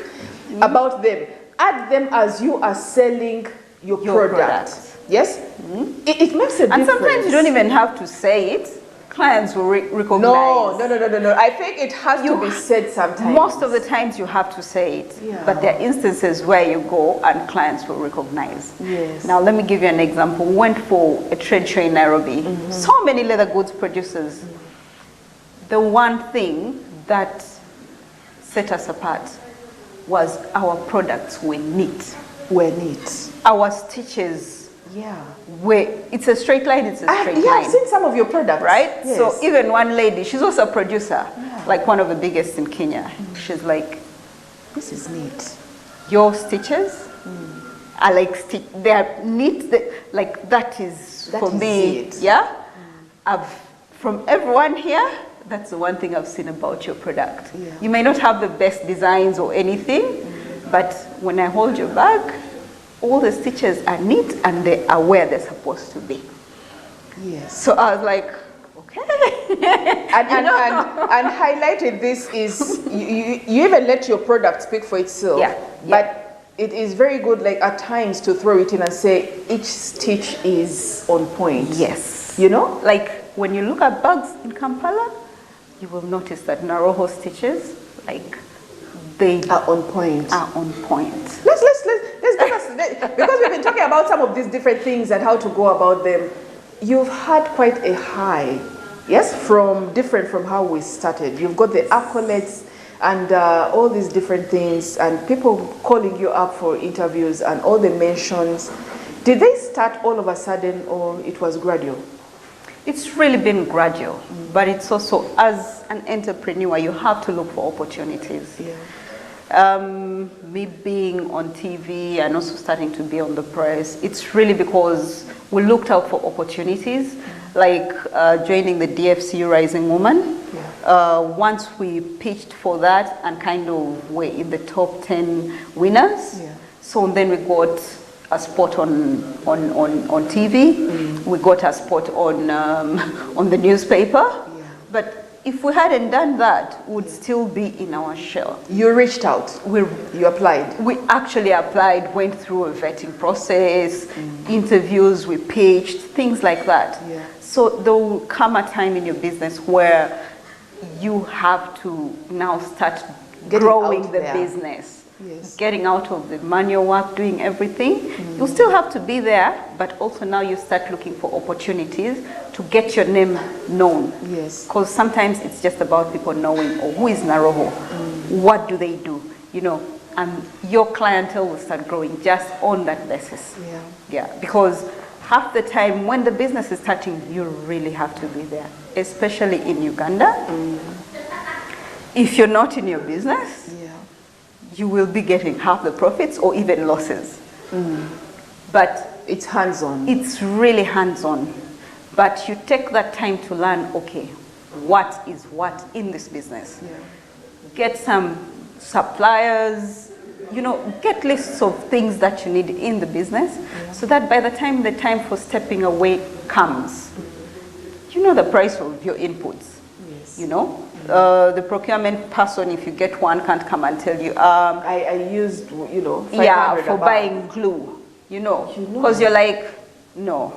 about them. Add them as you are selling your product. product. Yes? It makes a difference. And sometimes you don't even have to say it. Clients will recognize. No. I think it has to be said sometimes. Most of the times you have to say it. Yeah. But there are instances where you go and clients will recognize. Yes. Now let me give you an example. We went for a trade show in Nairobi. So many leather goods producers. The one thing that set us apart was our products were neat. We're neat. Our stitches Yeah. it's a straight line, it's a straight line. I've seen some of your products. Right? Yes. So even one lady, she's also a producer, like one of the biggest in Kenya. She's like, This is neat. your stitches are like, they are neat, like that is That for is me. it. Yeah? From everyone here, that's the one thing I've seen about your product. Yeah. You may not have the best designs or anything, but when I hold your bag, all the stitches are neat and they are where they're supposed to be. Yes. So I was like, okay. And highlighted this is you even let your product speak for itself. Yeah. But it is very good, like at times, to throw it in and say each stitch is on point. Yes. You know? Like when you look at bags in Kampala, you will notice that Naroho stitches, like they Are on point. are on point. Let's give us, because we've been talking about some of these different things and how to go about them. You've had quite a high, yes, different from how we started. You've got the accolades and all these different things, and people calling you up for interviews and all the mentions. Did they start all of a sudden, or it was gradual? It's really been gradual, but it's also, as an entrepreneur, you have to look for opportunities. Yeah. Me being on TV and also starting to be on the press, it's really because we looked out for opportunities, like joining the DFC Rising Woman. Yeah. Once we pitched for that and kind of were in the top 10 winners, Yeah. so then we got a spot on TV, we got a spot on the newspaper, but if we hadn't done that, we would still be in our shell. You reached out. You applied. We actually applied, went through a vetting process, interviews, we pitched, things like that. Yeah. So there will come a time in your business where you have to now start Getting growing out the there. business. Yes. Getting out of the manual work, doing everything. You still have to be there, but also now you start looking for opportunities to get your name known. Yes. Because sometimes it's just about people knowing, oh, who is Naroho? What do they do? You know, and your clientele will start growing just on that basis. Yeah. Yeah, because half the time when the business is starting, you really have to be there, especially in Uganda. If you're not in your business, Yeah. you will be getting half the profits or even losses. But It's hands-on. it's really hands-on. But you take that time to learn, okay, what is what in this business? Yeah. Get some suppliers, you know, get lists of things that you need in the business so that by the time for stepping away comes, you know the price of your inputs. Yes. You know, the procurement person, if you get one, can't come and tell you, I used, 500 yeah, for above. buying glue, you know, because you're like, no,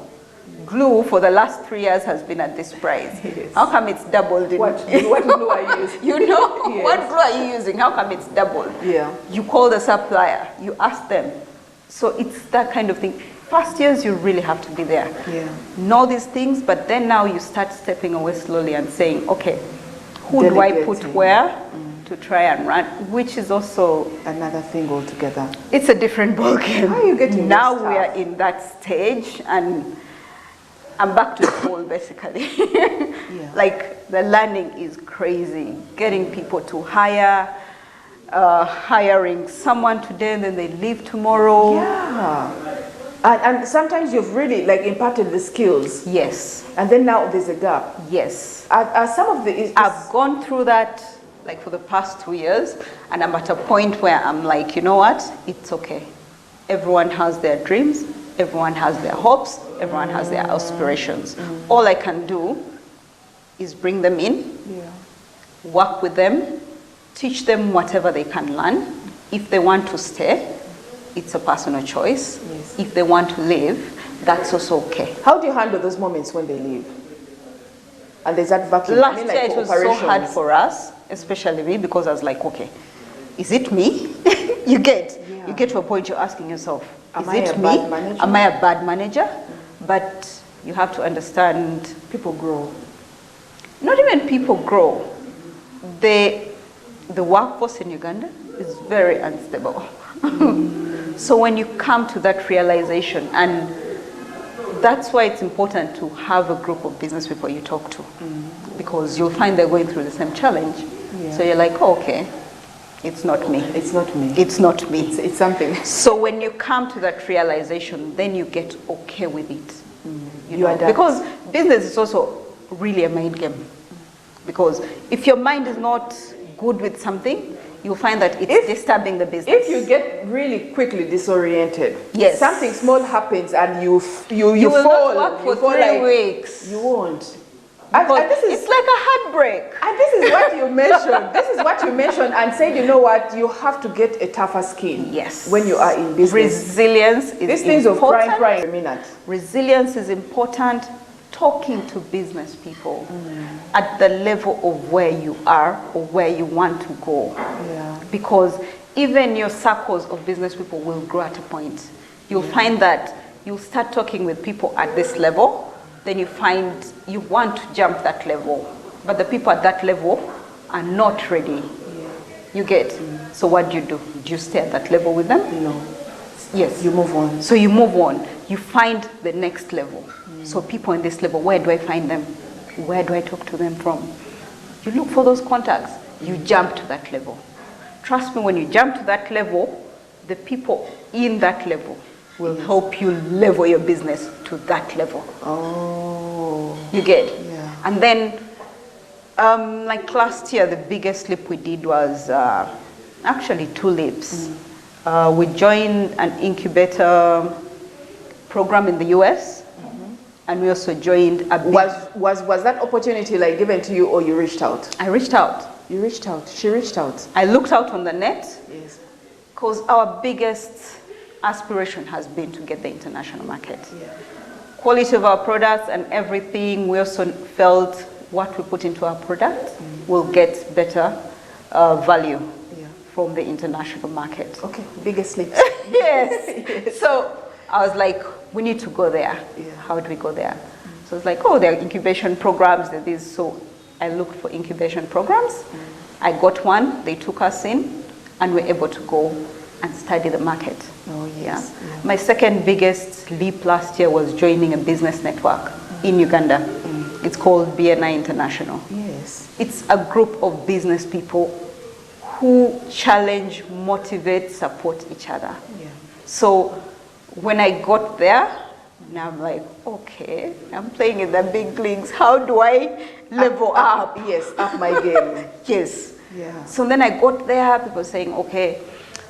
glue for the last 3 years has been at this price. Yes. How come it's doubled? What glue are you using? You know, Yes. what glue are you using? How come it's doubled? Yeah. You call the supplier, you ask them. So it's that kind of thing. First years, you really have to be there. Yeah. Know these things, but then now you start stepping away slowly and saying, okay, who do I put Delegating. where to try and run? Which is also, Another thing altogether. it's a different ballgame. How are you getting now this we are stuff? in that stage, and I'm back to school basically. Like the learning is crazy. Getting people to hire, hiring someone today and then they leave tomorrow. Yeah. And sometimes you've really like imparted the skills, Yes, and then now there's a gap. yes. Are some of the I've gone through that like for the past 2 years, and I'm at a point where I'm like, you know what? It's okay. Everyone has their dreams, everyone has their hopes, everyone has their aspirations. All I can do is bring them in, work with them, teach them whatever they can learn. If they want to stay, it's a personal choice. Yes. If they want to leave, that's also okay. How do you handle those moments when they leave? And there's that vacuum. Last year like it for was so hard operations. for us, especially me, because I was like, okay, is it me? you get to a point you're asking yourself, Am is I it a me? bad manager? Am I a bad manager? But you have to understand, People grow. not even people grow. The workforce in Uganda is very unstable. So when you come to that realization, and that's why it's important to have a group of business people you talk to, because you'll find they're going through the same challenge. So you're like, oh, okay, it's not me. It's not me. It's not me. It's something. So when you come to that realization, then you get okay with it. You know? adapt. Because business is also really a mind game. Because if your mind is not good with something, you'll find that it's disturbing the business. If you get really quickly disoriented, Yes. something small happens and you you will fall. not work for you fall 3 like, weeks. You won't. Because And this is it's like a heartbreak. And this is what you mentioned. This is what you mentioned and said, you know what, you have to get a tougher skin. Yes. When you are in business. Resilience is These things of important. crying a minute. Resilience is important. Talking to business people at the level of where you are or where you want to go. Yeah. Because even your circles of business people will grow at a point. You'll find that you'll start talking with people at this level, then you find you want to jump that level, but the people at that level are not ready. You get? So what do? Do you stay at that level with them? No. Yes. You move on. So you move on. You find the next level. So people in this level, where do I find them? Where do I talk to them from? You look for those contacts. You jump to that level. Trust me, when you jump to that level, the people in that level will help you level your business to that level. Oh. You get? Yeah. And then, like last year, the biggest leap we did was actually 2 leaps. We joined an incubator program in the US, and we also joined a big... Was that opportunity like given to you or you reached out? I reached out. You reached out. She reached out. I looked out on the net, Yes. because our biggest aspiration has been to get the international market. Quality of our products and everything, we also felt what we put into our product will get better value from the international market. Okay, biggest leap. Yes. So I was like, we need to go there. How do we go there? So it's like, oh, there are incubation programs, there is. So I looked for incubation programs. I got one, they took us in, and we're able to go and study the market. Oh, yes. Yeah. My second biggest leap last year was joining a business network in Uganda. It's called BNI International. Yes. It's a group of business people who challenge, motivate, support each other. Yeah. So when I got there, now I'm like, okay, I'm playing in the big leagues. How do I level up? Yes, up my game. Yes. Yeah. So then I got there, people saying, okay,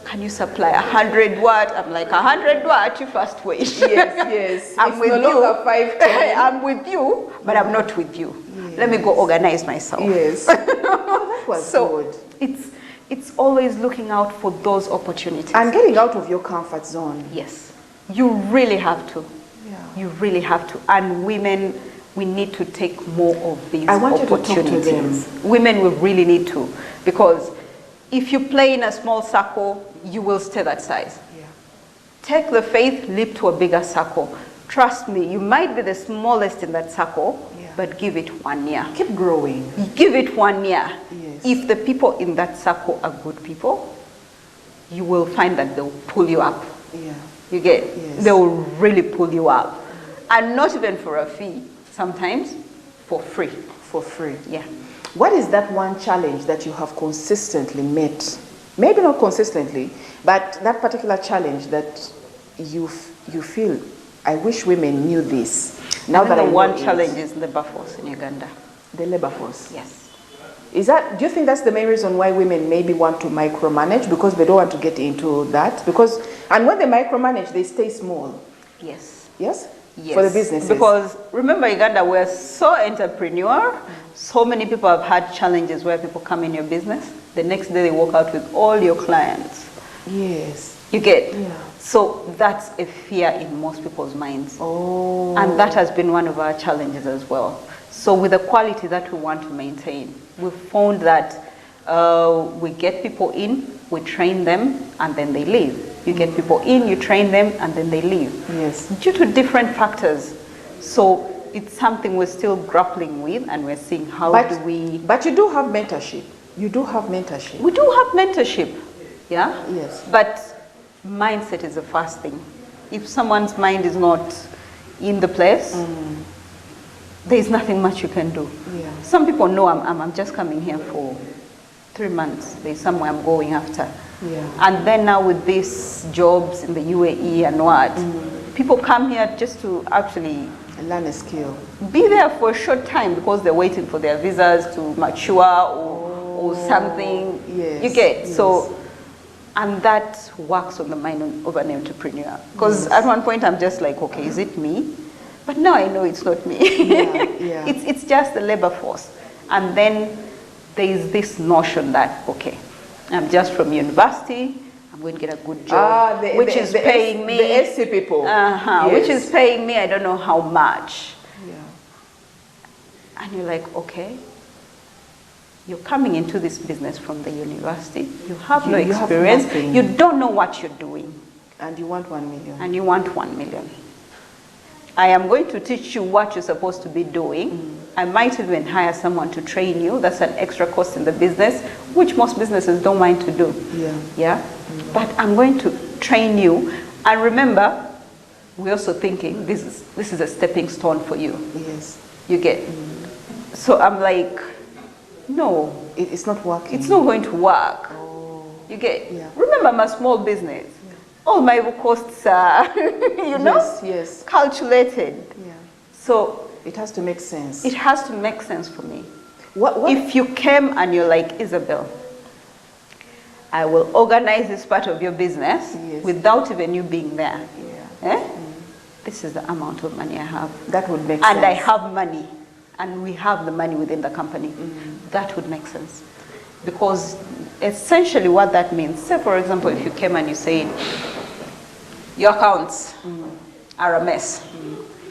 can you supply 100 watt? I'm like, 100 watt, you first wait. Yes, yes. I'm It's with no you. longer 510. I'm with you, but I'm not with you. Let me go organize myself. Yes. Oh, that was So good. it's always looking out for those opportunities. And getting out of your comfort zone. Yes, you really have to. Yeah. You really have to. And women, we need to take more of these I want you to talk to opportunities. them. Women, we really need to. Because if you play in a small circle, you will stay that size. Yeah. Take the faith, leap to a bigger circle. Trust me, you might be the smallest in that circle, Yeah. but give it 1 year. Keep growing. Give it 1 year. Yes. If the people in that circle are good people, you will find that they'll pull you up. Yeah. You get, Yes. they will really pull you up. And not even for a fee, sometimes for free. For free. Yeah. What is that one challenge that you have consistently met? Maybe not consistently, but that particular challenge that you feel, I wish women knew this. Now that I know one it. challenge is labor force in Uganda. The labor force. Yes. Is that, do you think that's the main reason why women maybe want to micromanage, because they don't want to get into that? Because, and when they micromanage, they stay small. Yes. Yes? Yes. For the businesses. Because remember, Uganda, we're so entrepreneur. So many people have had challenges where people come in your business. The next day they walk out with all your clients. Yes. You get? Yeah. So that's a fear in most people's minds. Oh. And that has been one of our challenges as well. So with the quality that we want to maintain, we've found that we get people in, we train them, and then they leave. You get people in, you train them, and then they leave. Yes. Due to different factors. So it's something we're still grappling with, and we're seeing how do we... But you do have mentorship. You do have mentorship. We do have mentorship, yeah? Yes. But mindset is the first thing. If someone's mind is not in the place, there's nothing much you can do. Yeah. Some people know I'm just coming here for 3 months. There's somewhere I'm going after. Yeah. And then now with these jobs in the UAE and what, people come here just to actually Learn a skill. be there for a short time because they're waiting for their visas to mature or something. Yes, You get? yes. So, and that works on the mind of an entrepreneur. Because at one point I'm just like, okay, is it me? But now I know it's not me. Yeah. It's just the labor force. And then there is this notion that, okay, I'm just from university, I'm going to get a good job, which is paying me. The SC people. Yes. Which is paying me, I don't know how much. Yeah. And you're like, okay, you're coming into this business from the university, you have no You have experience, nothing. you don't know what you're doing, And you want 1 million. and you want 1 million. I am going to teach you what you're supposed to be doing. I might even hire someone to train you. That's an extra cost in the business, which most businesses don't mind to do. Yeah. Yeah? But I'm going to train you. And remember, we're also thinking this is a stepping stone for you. Yes. You get? So I'm like, no, It's not working. it's not going to work. You get? Yeah. Remember, I'm a small business. All my costs are, Yes, yes. calculated. Yeah. So It has to make sense. it has to make sense for me. What? If you came and you're like, Isabel, I will organize this part of your business Yes. without even you being there. Yeah. Eh? This is the amount of money I have. That would make And sense. I have money. And we have the money within the company. That would make sense. Because essentially what that means, say for example, if you came and you said, your accounts are a mess.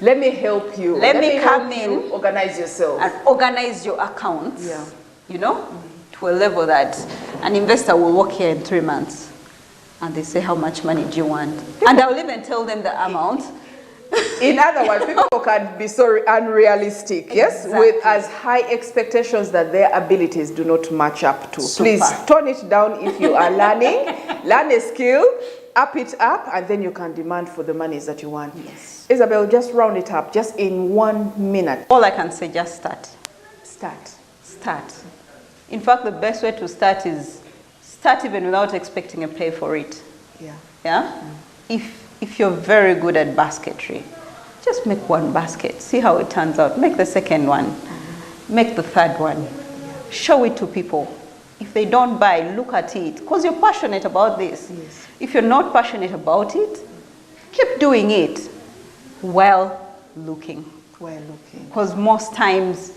Let me help you. Let me come help you in organize yourself. And organize your accounts, Yeah. you know, to a level that an investor will work here in 3 months. And they say, how much money do you want? And I'll even tell them the amount. In other words, people can be so unrealistic, yes, Exactly. with as high expectations that their abilities do not match up to. Super. Please tone it down if you are learning. Learn a skill, up it up, and then you can demand for the monies that you want. Yes. Isabel, just round it up, just in 1 minute. All I can say, just start. Start. Start. In fact, the best way to start is start even without expecting a pay for it. Yeah. Yeah? If you're very good at basketry, just make 1 basket. See how it turns out. Make the second one. Make the third one. Show it to people. If they don't buy, look at it. Because you're passionate about this. Yes. If you're not passionate about it, keep doing it while looking. While looking. Because most times,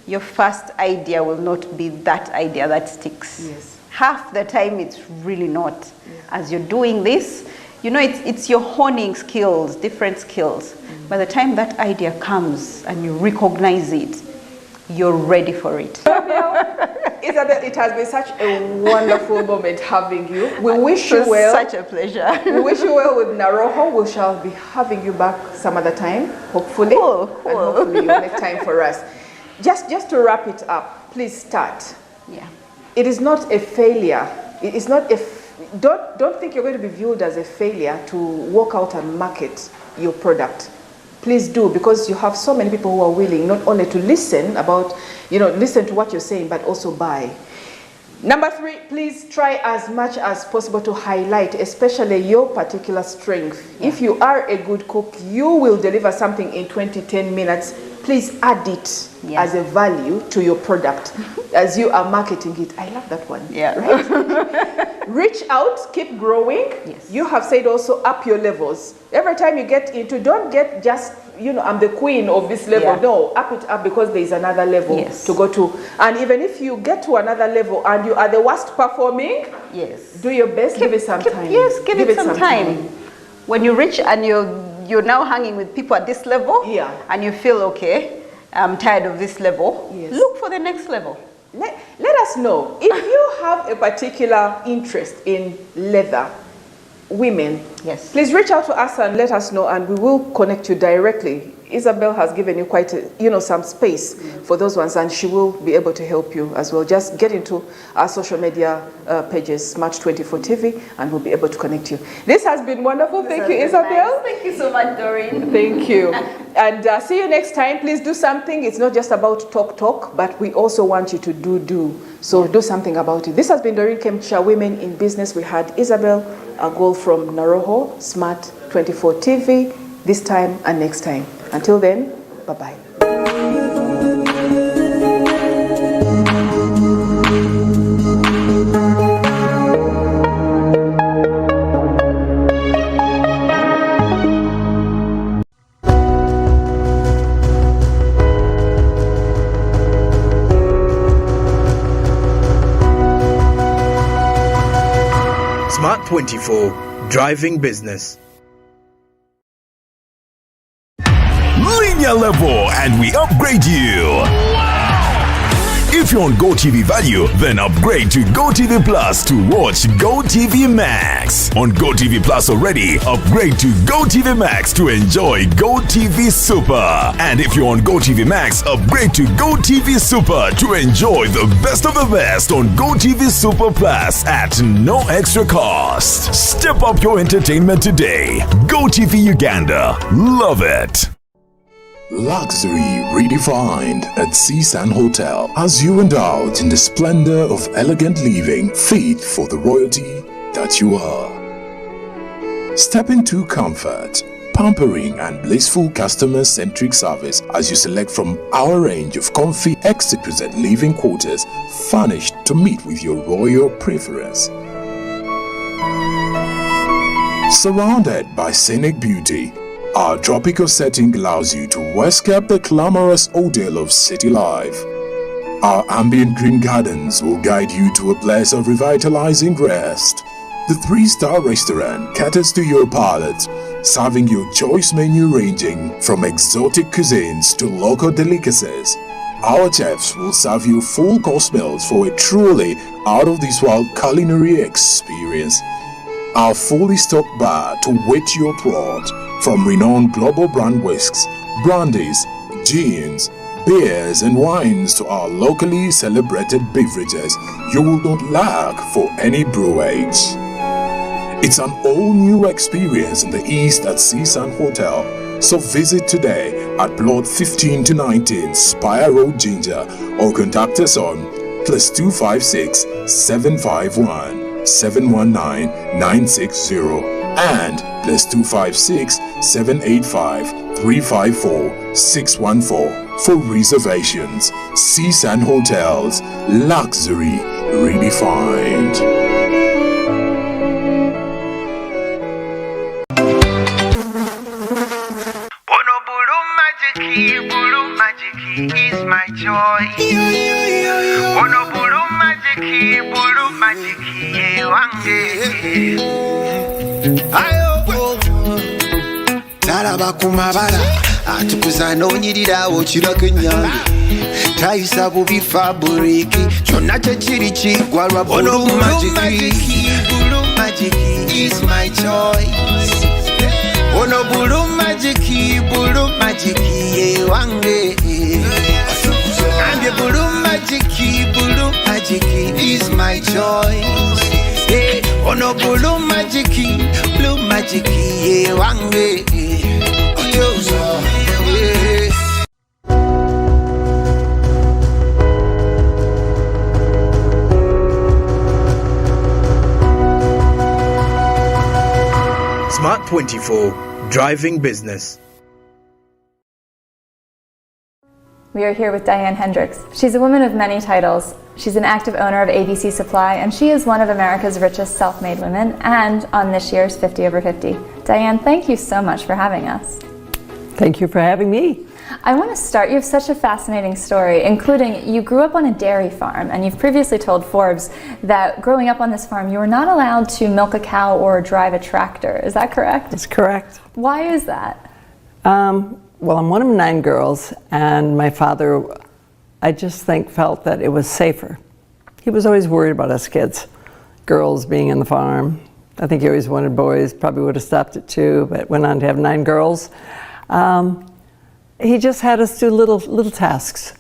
your first idea will not be that idea that sticks. Yes. Half the time, it's really not. Yeah. As you're doing this, You know, it's your honing skills, different skills. By the time that idea comes and you recognize it, you're ready for it. Isabel, it has been such a wonderful moment having you. We wish you well. Such a pleasure. We wish you well with Naroho. We shall be having you back some other time, hopefully. Cool. And hopefully you'll make time for us. Just to wrap it up, please start. Yeah. It is not a failure. It is not a. Don't think you're going to be viewed as a failure to walk out and market your product. Please do, because you have so many people who are willing not only to listen to what you're saying, but also buy. Number 3, please try as much as possible to highlight, especially your particular strength. Yeah. If you are a good cook, you will deliver something in 10 minutes. Please add it as a value to your product as you are marketing it. I love that one. Yeah. Right? Reach out, keep growing. Yes. You have said also up your levels. Every time you get into, don't get just, I'm the queen of this level. Yeah. No, up it up, because there is another level to go to. And even if you get to another level and you are the worst performing, do your best, give it some time. Yes, give it some time. When you reach and you're now hanging with people at this level, and you feel, okay, I'm tired of this level, look for the next level. Let us know. If you have a particular interest in leather, women, please reach out to us and let us know, and we will connect you directly. Isabel has given you quite some space for those ones, and she will be able to help you as well. Just get into our social media pages, Smart24 TV, and we'll be able to connect you. This has been wonderful. Thank you, Isabel. Nice. Thank you so much, Doreen. Thank you. And see you next time. Please do something. It's not just about talk, but we also want you to do. So do something about it. This has been Doreen Kemcha, Women in Business. We had Isabel Agol from Naroho, Smart24 TV, this time and next time. Until then, bye-bye. Smart24, driving business. Linear level and we upgrade you. If you're on GOTV Value, then upgrade to GOTV Plus to watch GOTV Max. On GOTV Plus already, upgrade to GOTV Max to enjoy GOTV Super. And if you're on GOTV Max, upgrade to GOTV Super to enjoy the best of the best on GOTV Super Plus at no extra cost. Step up your entertainment today. GOTV Uganda. Love it. Luxury redefined at Seasand Hotel as you indulge in the splendor of elegant living fit for the royalty that you are. Step into comfort, pampering and blissful customer-centric service as you select from our range of comfy, exquisite living quarters furnished to meet with your royal preference. Surrounded by scenic beauty, our tropical setting allows you to escape the glamorous ordeal of city life. Our ambient green gardens will guide you to a place of revitalizing rest. The 3-star restaurant caters to your palate, serving your choice menu ranging from exotic cuisines to local delicacies. Our chefs will serve you full course meals for a truly out-of-this-world culinary experience. Our fully stocked bar to whet your throat, from renowned global brand whisks, brandies, gins, beers and wines to our locally celebrated beverages, you will not lack for any brewage. It's an all-new experience in the East at Seasand Hotel, so visit today at Plot 15 to 19 Spire Road, Ginger, or contact us on +256 751 719 960 and +256 785 354 614 for reservations. Seasand Hotels, luxury redefined. Bulu magic is my joy. Ono bulu magic, wange. Ayo. nalaba ku mabala atukuza noonyirirawo kirako ennyange tayisa bubi faburiki kyonna kyekiri kiggwa lwa bulu magiki is my choice ono bulu magiki ye wange ambye bulu magiki is my choice ono bulu magiki ye wange Smart 24, driving business. We are here with Diane Hendricks. She's a woman of many titles. She's an active owner of ABC Supply, and she is one of America's richest self-made women and on this year's 50 over 50. Diane, thank you so much for having us. Thank you for having me. I want to start, you have such a fascinating story, including you grew up on a dairy farm, and you've previously told Forbes that growing up on this farm, you were not allowed to milk a cow or drive a tractor. Is that correct? That's correct. Why is that? Well, I'm one of 9 girls, and my father, I just think, felt that it was safer. He was always worried about us kids, girls being in the farm. I think he always wanted boys, probably would have stopped at 2, but went on to have 9 girls. He just had us do little tasks.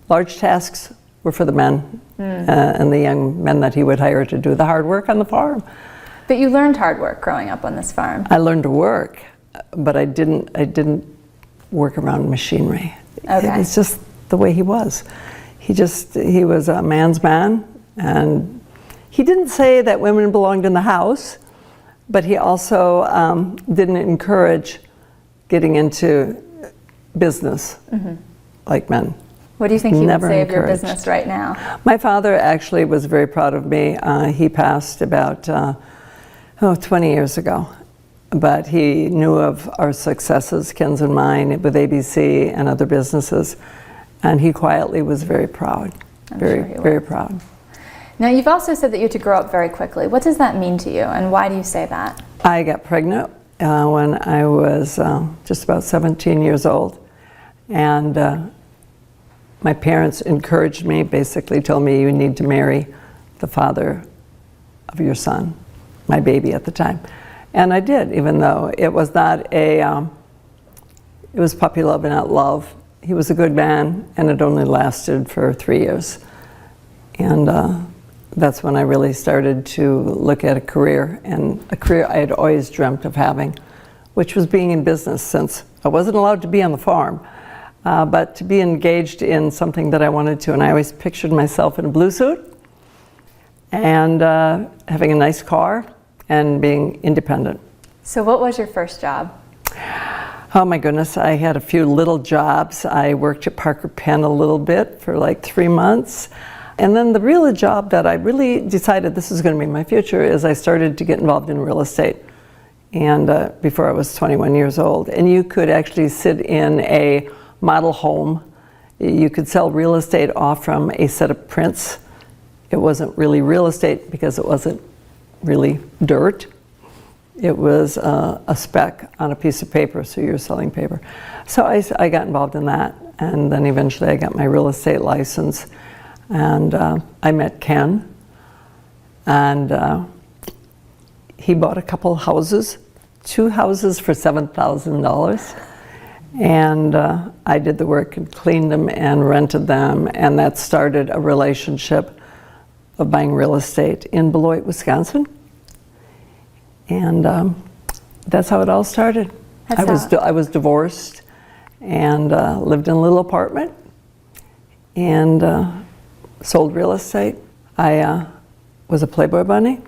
Large tasks were for the men and the young men that he would hire to do the hard work on the farm. But you learned hard work growing up on this farm. I learned to work, but I didn't work around machinery. Okay. It's just the way he was. He was a man's man, and he didn't say that women belonged in the house, but he also didn't encourage getting into business like men. What do you think he would Never say of your encouraged. business right now? My father actually was very proud of me. He passed about 20 years ago, but he knew of our successes, Ken's and mine, with ABC and other businesses, and he quietly was very proud. Very proud. Now, you've also said that you had to grow up very quickly. What does that mean to you, and why do you say that? I got pregnant when I was just about 17 years old, and my parents encouraged me, basically told me, you need to marry the father of your son, my baby at the time. And I did, even though it was not it was puppy love and not love. He was a good man, and it only lasted for 3 years. And that's when I really started to look at a career, and a career I had always dreamt of having, which was being in business, since I wasn't allowed to be on the farm, but to be engaged in something that I wanted to. And I always pictured myself in a blue suit and having a nice car and being independent. So what was your first job? Oh my goodness, I had a few little jobs. I worked at Parker Penn a little bit for like 3 months. And then the real job that I really decided this is going to be my future is I started to get involved in real estate. And before I was 21 years old. And you could actually sit in a model home. You could sell real estate off from a set of prints. It wasn't really real estate because it wasn't really dirt. It was a spec on a piece of paper, so you're selling paper. So I got involved in that, and then eventually I got my real estate license, and I met Ken, and he bought a couple houses, 2 houses for $7,000, and I did the work and cleaned them and rented them, and that started a relationship of buying real estate in Beloit, Wisconsin. And that's how it all started. I was divorced and lived in a little apartment and sold real estate. I was a Playboy bunny.